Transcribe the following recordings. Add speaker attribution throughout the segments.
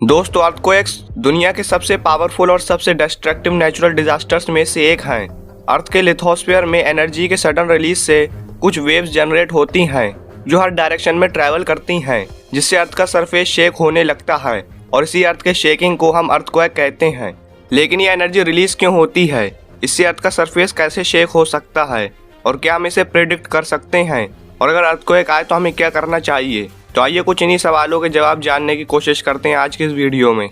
Speaker 1: दोस्तों, अर्थक्वेक्स दुनिया के सबसे पावरफुल और सबसे डिस्ट्रक्टिव नेचुरल डिजास्टर्स में से एक हैं। अर्थ के लिथोस्फीयर में एनर्जी के सडन रिलीज से कुछ वेव्स जनरेट होती हैं जो हर डायरेक्शन में ट्रैवल करती हैं, जिससे अर्थ का सरफेस शेक होने लगता है और इसी अर्थ के शेकिंग को हम अर्थक्वेक कहते हैं। लेकिन ये एनर्जी रिलीज क्यों होती है? इससे अर्थ का सरफेस कैसे शेक हो सकता है और क्या हम इसे प्रेडिक्ट कर सकते हैं? और अगर अर्थक्वेक आए तो हमें क्या करना चाहिए? तो आइए कुछ इन्हीं सवालों के जवाब जानने की कोशिश करते हैं आज के इस वीडियो में।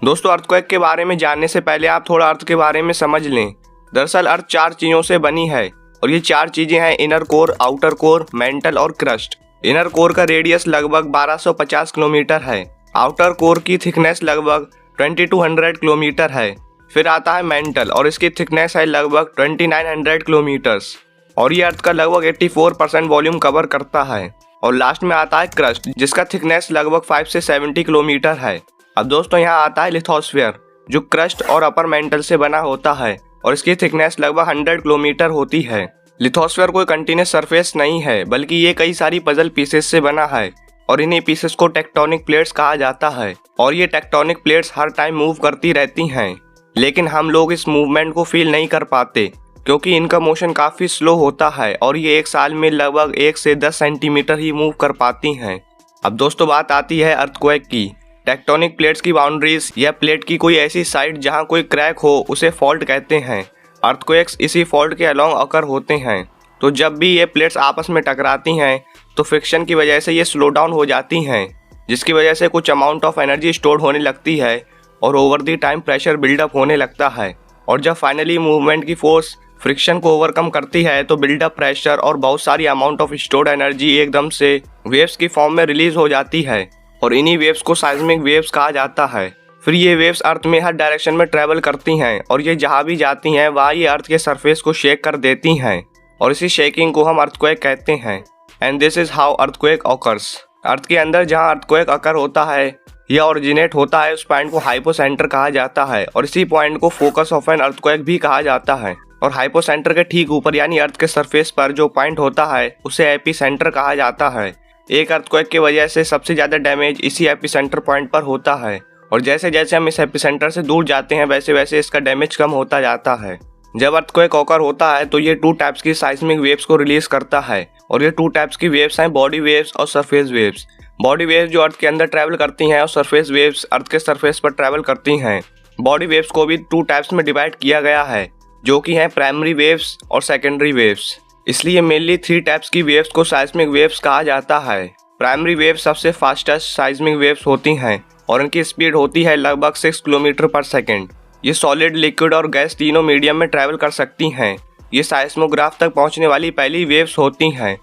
Speaker 1: दोस्तों, अर्थक्वेक के बारे में जानने से पहले आप थोड़ा अर्थ के बारे में समझ लें। दरअसल अर्थ 4 चीज़ों से बनी है और ये 4 चीज़ें हैं inner core, outer core, mental और क्रस्ट। इनर कोर का रेडियस लगभग 1250 किलोमीटर है। आउटर कोर की थिकनेस लगभग 2200 किलोमीटर है। फिर आता है मेंटल और इसकी थिकनेस है लगभग 2900 किलोमीटर्स और ये अर्थ का लगभग 84% वॉल्यूम कवर करता है। और लास्ट में आता है क्रस्ट, जिसका थिकनेस लगभग 5 से 70 किलोमीटर है। अब दोस्तों, यहाँ आता है लिथोस्फीयर, जो क्रस्ट और अपर मेंटल से बना होता है और इसकी थिकनेस लगभग 100 किलोमीटर होती है। लिथोस्फीयर कोई कंटिन्यूस सरफेस नहीं है, बल्कि ये कई सारी पजल पीसेस से बना है और इन्हीं पीसेस को टेक्टोनिक प्लेट्स कहा जाता है। और ये टेक्टोनिक प्लेट्स हर टाइम मूव करती रहती हैं, लेकिन हम लोग इस मूवमेंट को फील नहीं कर पाते क्योंकि इनका मोशन काफ़ी स्लो होता है और ये एक साल में लगभग 1 से 10 सेंटीमीटर ही मूव कर पाती हैं। अब दोस्तों, बात आती है अर्थक्वेक की। टेक्टोनिक प्लेट्स की बाउंड्रीज या प्लेट की कोई ऐसी साइड जहां कोई क्रैक हो उसे फॉल्ट कहते हैं। अर्थक्वेक्स इसी फॉल्ट के अलोंग अकर होते हैं। तो जब भी ये प्लेट्स आपस में टकराती हैं तो फ्रिक्शन की वजह से ये स्लो डाउन हो जाती हैं, जिसकी वजह से कुछ अमाउंट ऑफ एनर्जी स्टोर होने लगती है और over the time pressure buildup होने लगता है। और जब फाइनली मूवमेंट की फोर्स फ्रिक्शन को ओवरकम करती है तो बिल्डअप प्रेशर और बहुत सारी अमाउंट ऑफ स्टोर्ड एनर्जी एकदम से वेव्स की फॉर्म में रिलीज हो जाती है और इन्हीं वेव्स को साइज्मिक वेव्स कहा जाता है। फिर ये वेव्स अर्थ में हर डायरेक्शन में ट्रैवल करती हैं और ये जहाँ भी जाती हैं वहाँ ये अर्थ के सरफेस को शेक कर देती हैं और इसी शेकिंग को हम अर्थक्वेक कहते हैं। And this is how earthquake occurs. Earth के अंदर जहाँ अर्थक्वेक अकर होता है या ओरिजिनेट होता है, उस पॉइंट को हाइपोसेंटर कहा जाता है और इसी पॉइंट को फोकस ऑफ एन अर्थक्वेक भी कहा जाता है। और हाइपोसेंटर के ठीक ऊपर यानी अर्थ के सरफेस पर जो पॉइंट होता है उसे एपिसेंटर कहा जाता है। एक अर्थक्वेक की वजह से सबसे ज़्यादा डैमेज इसी एपिसेंटर पॉइंट पर होता है और जैसे जैसे हम इस एपिसेंटर से दूर जाते हैं वैसे वैसे इसका डैमेज कम होता जाता है। जब अर्थक्वेक ऑकर होता है तो ये 2 टाइप्स की साइस्मिक वेव्स को रिलीज करता है और ये 2 टाइप्स की वेव्स हैं, बॉडी वेव्स और सरफेस वेव्स। बॉडी वेव्स जो अर्थ के अंदर ट्रैवल करती हैं और सरफेस वेव्स अर्थ के सरफेस पर ट्रैवल करती हैं। बॉडी वेव्स को भी 2 टाइप्स में डिवाइड किया गया है, जो कि हैं प्राइमरी वेव्स और सेकेंडरी वेव्स। इसलिए मेनली 3 टाइप्स की वेव्स को साइस्मिक वेव्स कहा जाता है। प्राइमरी वेव्स सबसे फास्टेस्ट साइस्मिक वेव्स होती हैं और इनकी स्पीड होती है लगभग 6 किलोमीटर पर सेकेंड। ये सॉलिड, लिक्विड और गैस तीनों मीडियम में ट्रैवल कर सकती हैं। ये साइस्मोग्राफ तक पहुंचने वाली पहली वेव्स होती हैं।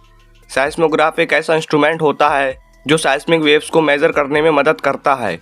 Speaker 1: साइस्मोग्राफ एक ऐसा इंस्ट्रूमेंट होता है जो साइस्मिक वेव्स को मेजर करने में मदद करता है।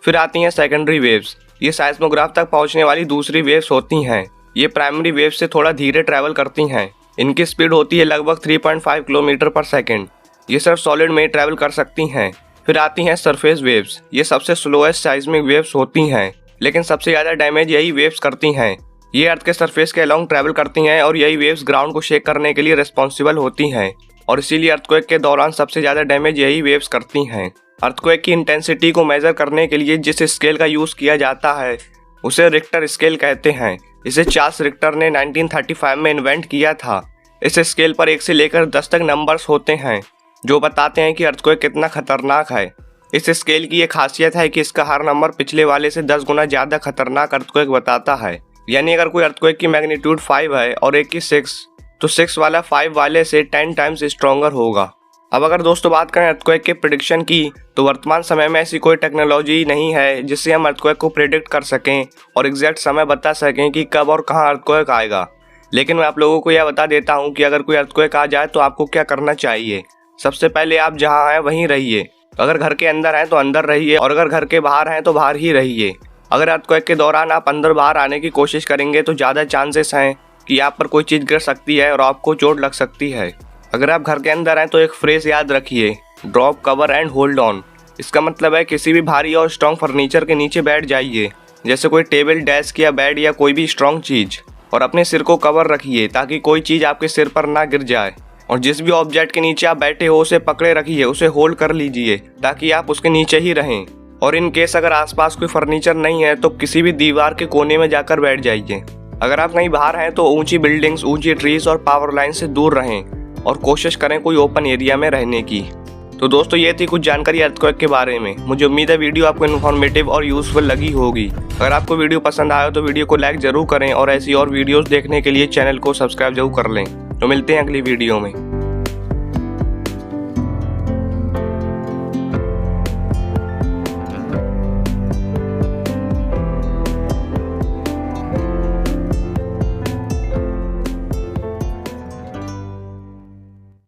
Speaker 1: फिर आती हैं सेकेंडरी वेव्स। ये साइस्मोग्राफ तक पहुंचने वाली दूसरी वेव्स होती हैं। ये प्राइमरी वेव से थोड़ा धीरे ट्रैवल करती हैं। इनकी स्पीड होती है लगभग 3.5 किलोमीटर पर सेकेंड। ये सिर्फ सॉलिड में ट्रैवल कर सकती हैं। फिर आती हैं सरफेस वेव्स। ये सबसे स्लोएस्ट साइज्मिक वेव्स होती हैं, लेकिन सबसे ज़्यादा डैमेज यही वेव्स करती हैं। ये अर्थ के सरफेस के अलोंग ट्रैवल करती हैं और यही वेव्स ग्राउंड को शेक करने के लिए रिस्पॉन्सिबल होती हैं और इसीलिए अर्थक्वेक के दौरान सबसे ज़्यादा डैमेज यही वेव्स करती हैं। अर्थक्वेक की इंटेंसिटी को मेजर करने के लिए जिस स्केल का यूज़ किया जाता है उसे रिक्टर स्केल कहते हैं। इसे चार्ल्स रिक्टर ने 1935 में इन्वेंट किया था। इस स्केल पर 1 से लेकर 10 तक नंबर्स होते हैं जो बताते हैं कि अर्थक्वेक कितना खतरनाक है। इस स्केल की ये खासियत है कि इसका हर नंबर पिछले वाले से 10 गुना ज़्यादा खतरनाक अर्थक्वेक बताता है। यानी अगर कोई अर्थक्वेक की मैग्नीट्यूड 5 है और एक की 6, तो 6 वाला 5 वाले से 10 टाइम्स स्ट्रॉन्गर होगा। अब अगर दोस्तों बात करें अर्थक्वेक के प्रिडिक्शन की, तो वर्तमान समय में ऐसी कोई टेक्नोलॉजी नहीं है जिससे हम अर्थक्वेक को प्रिडिक्ट कर सकें और एग्जैक्ट समय बता सकें कि कब और कहां अर्थक्वेक आएगा। लेकिन मैं आप लोगों को यह बता देता हूं कि अगर कोई अर्थक्वेक आ जाए तो आपको क्या करना चाहिए। सबसे पहले आप जहां हैं वहीं रहिए। अगर घर के अंदर हैं तो अंदर रहिए और अगर घर के बाहर हैं तो बाहर ही रहिए। अगर अर्थक्वेक के दौरान आप अंदर बाहर आने की कोशिश करेंगे तो ज़्यादा चांसेस हैं कि आप पर कोई चीज़ गिर सकती है और आपको चोट लग सकती है। अगर आप घर के अंदर हैं तो एक फ्रेज याद रखिए, drop, cover and hold on. इसका मतलब है किसी भी भारी और स्ट्रॉन्ग फर्नीचर के नीचे बैठ जाइए, जैसे कोई टेबल, डेस्क या बेड या कोई भी स्ट्रॉन्ग चीज़, और अपने सिर को कवर रखिए ताकि कोई चीज़ आपके सिर पर ना गिर जाए। और जिस भी ऑब्जेक्ट के नीचे आप बैठे हो उसे पकड़े रखिए, उसे होल्ड कर लीजिए ताकि आप उसके नीचे ही रहें। और इन केस अगर आसपास कोई फर्नीचर नहीं है तो किसी भी दीवार के कोने में जाकर बैठ जाइए। अगर आप कहीं बाहर हैं तो ऊंची बिल्डिंग्स, ऊंची ट्रीज और पावर लाइन से दूर रहें और कोशिश करें कोई ओपन एरिया में रहने की। तो दोस्तों ये थी कुछ जानकारी अर्थक्वेक के बारे में। मुझे उम्मीद है वीडियो आपको इन्फॉर्मेटिव और यूजफुल लगी होगी। अगर आपको वीडियो पसंद आया तो वीडियो को लाइक जरूर करें और ऐसी और वीडियोस देखने के लिए चैनल को सब्सक्राइब जरूर कर लें। तो मिलते हैं अगली वीडियो में।